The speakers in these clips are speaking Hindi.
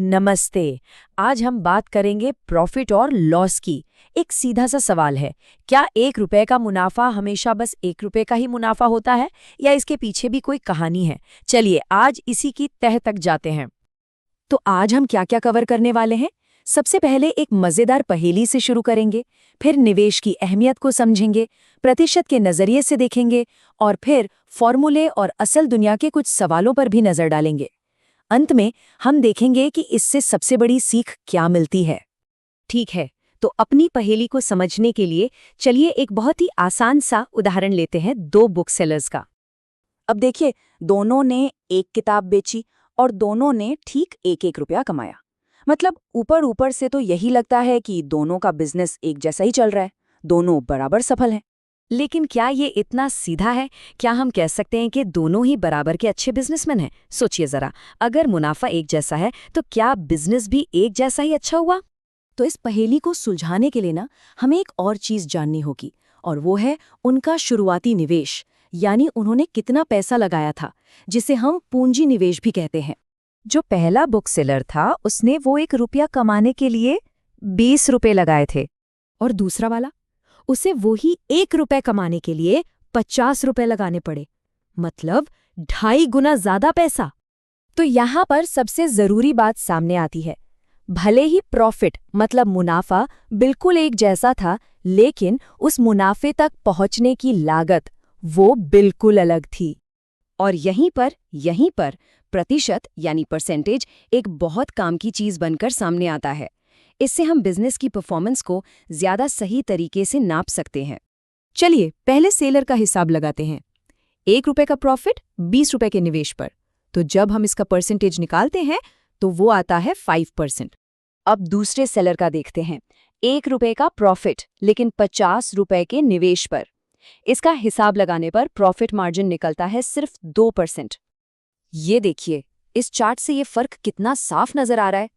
नमस्ते। आज हम बात करेंगे प्रॉफिट और लॉस की। एक सीधा सा सवाल है, क्या 1 रुपए का मुनाफा हमेशा बस 1 रुपए का ही मुनाफा होता है या इसके पीछे भी कोई कहानी है? चलिए आज इसी की तह तक जाते हैं। तो आज हम क्या क्या कवर करने वाले हैं? सबसे पहले एक मजेदार पहेली से शुरू करेंगे, फिर निवेश की अहमियत को समझेंगे, प्रतिशत के नजरिए से देखेंगे और फिर फॉर्मूले और असल दुनिया के कुछ सवालों पर भी नजर डालेंगे। अंत में हम देखेंगे कि इससे सबसे बड़ी सीख क्या मिलती है। ठीक है, तो अपनी पहेली को समझने के लिए चलिए एक बहुत ही आसान सा उदाहरण लेते हैं दो बुक सेलर्स का। अब देखिए, दोनों ने एक किताब बेची और दोनों ने ठीक 1-1 रुपया कमाया। मतलब ऊपर ऊपर से तो यही लगता है कि दोनों का बिजनेस एक जैसा ही चल रहा है, दोनों बराबर सफल हैं। लेकिन क्या ये इतना सीधा है? क्या हम कह सकते हैं कि दोनों ही बराबर के अच्छे बिजनेसमैन हैं? सोचिए जरा, अगर मुनाफा एक जैसा है तो क्या बिजनेस भी एक जैसा ही अच्छा हुआ? तो इस पहेली को सुलझाने के लिए हमें एक और चीज जाननी होगी, और वो है उनका शुरुआती निवेश, यानी उन्होंने कितना पैसा लगाया था, जिसे हम पूंजी निवेश भी कहते हैं। जो पहला बुक सेलर था उसने वो 1 रुपया कमाने के लिए 20 रुपए लगाए थे। और दूसरा वाला, उसे वही 1 रुपए कमाने के लिए 50 रुपए लगाने पड़े, मतलब 2.5 गुना ज्यादा पैसा। तो यहाँ पर सबसे जरूरी बात सामने आती है, भले ही प्रॉफिट मतलब मुनाफा बिल्कुल एक जैसा था, लेकिन उस मुनाफे तक पहुंचने की लागत वो बिल्कुल अलग थी। और यहीं पर प्रतिशत यानी परसेंटेज एक बहुत काम की चीज बनकर सामने आता है। इससे हम बिजनेस की परफॉर्मेंस को ज्यादा सही तरीके से नाप सकते हैं। चलिए पहले सेलर का हिसाब लगाते हैं। 1 रुपए का प्रॉफिट 20 रुपए के निवेश पर, तो जब हम इसका परसेंटेज निकालते हैं तो वो आता है 5%। अब दूसरे सेलर का देखते हैं। 1 रुपए का प्रॉफिट लेकिन 50 रुपए के निवेश पर। इसका हिसाब लगाने पर प्रॉफिट मार्जिन निकलता है सिर्फ 2%। ये देखिए, इस चार्ट से ये फर्क कितना साफ नजर आ रहा है।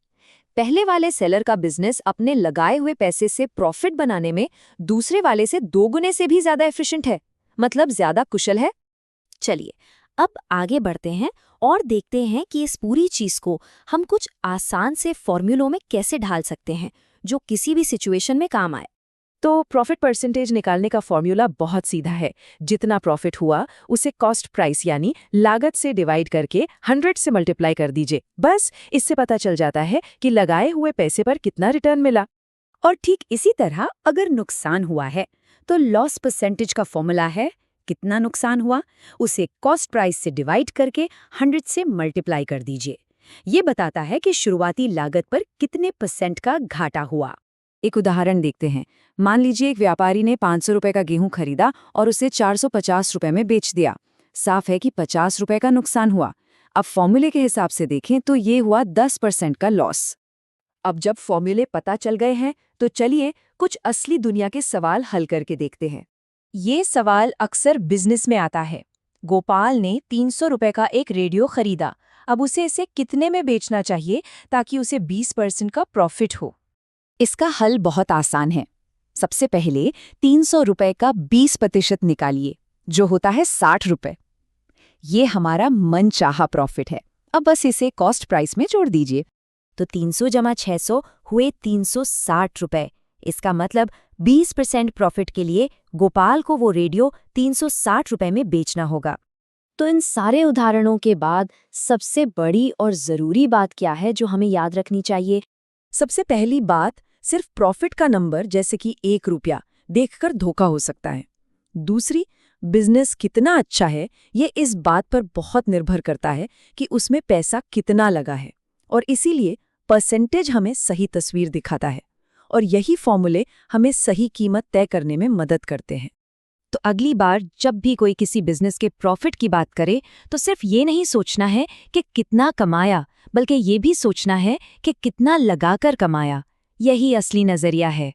पहले वाले सेलर का बिजनेस अपने लगाए हुए पैसे से प्रॉफिट बनाने में दूसरे वाले से 2 गुने से भी ज्यादा एफिशिएंट है, मतलब ज्यादा कुशल है। चलिए अब आगे बढ़ते हैं और देखते हैं कि इस पूरी चीज को हम कुछ आसान से फॉर्मूलों में कैसे ढाल सकते हैं जो किसी भी सिचुएशन में काम आए। तो प्रॉफिट परसेंटेज निकालने का फॉर्मूला बहुत सीधा है। जितना प्रॉफिट हुआ उसे कॉस्ट प्राइस यानी लागत से डिवाइड करके 100 से मल्टीप्लाई कर दीजिए। बस इससे पता चल जाता है कि लगाए हुए पैसे पर कितना रिटर्न मिला। और ठीक इसी तरह अगर नुकसान हुआ है तो लॉस परसेंटेज का फॉर्मूला है, कितना नुकसान हुआ उसे कॉस्ट प्राइस से डिवाइड करके 100 से मल्टीप्लाई कर दीजिए। ये बताता है कि शुरुआती लागत पर कितने % का घाटा हुआ। एक उदाहरण देखते हैं। मान लीजिए एक व्यापारी ने 500 रुपए का गेहूं खरीदा और उसे 450 रुपए में बेच दिया। साफ है कि 50 रुपए का नुकसान हुआ। अब फॉर्मूले के हिसाब से देखें तो ये हुआ 10% का लॉस। अब जब फॉर्मूले पता चल गए हैं तो चलिए कुछ असली दुनिया के सवाल हल करके देखते हैं। ये सवाल अक्सर बिजनेस में आता है। गोपाल ने 300 रुपए का एक रेडियो खरीदा, अब उसे इसे कितने में बेचना चाहिए ताकि उसे 20% का प्रॉफिट हो? इसका हल बहुत आसान है। सबसे पहले 300 रुपए का 20% निकालिए, जो होता है 60 रुपए। ये हमारा मनचाहा प्रॉफिट है। अब बस इसे कॉस्ट प्राइस में जोड़ दीजिए। तो 300 जमा 600 हुए 360 रुपए। इसका मतलब 20% प्रॉफिट के लिए गोपाल को वो रेडियो 360 रुपए में बेचना होगा। तो इन सारे उदाहरणों के बाद सबसे बड़ी और जरूरी बात क्या है जो हमें याद रखनी चाहिए? सबसे पहली बात, सिर्फ प्रॉफिट का नंबर जैसे कि 1 रुपया देखकर धोखा हो सकता है। दूसरी, बिजनेस कितना अच्छा है ये इस बात पर बहुत निर्भर करता है कि उसमें पैसा कितना लगा है, और इसीलिए परसेंटेज हमें सही तस्वीर दिखाता है, और यही फॉर्मूले हमें सही कीमत तय करने में मदद करते हैं। तो अगली बार जब भी कोई किसी बिजनेस के प्रॉफिट की बात करे तो सिर्फ ये नहीं सोचना है कि कितना कमाया, बल्कि ये भी सोचना है कि कितना लगाकर कमाया। यही असली नजरिया है।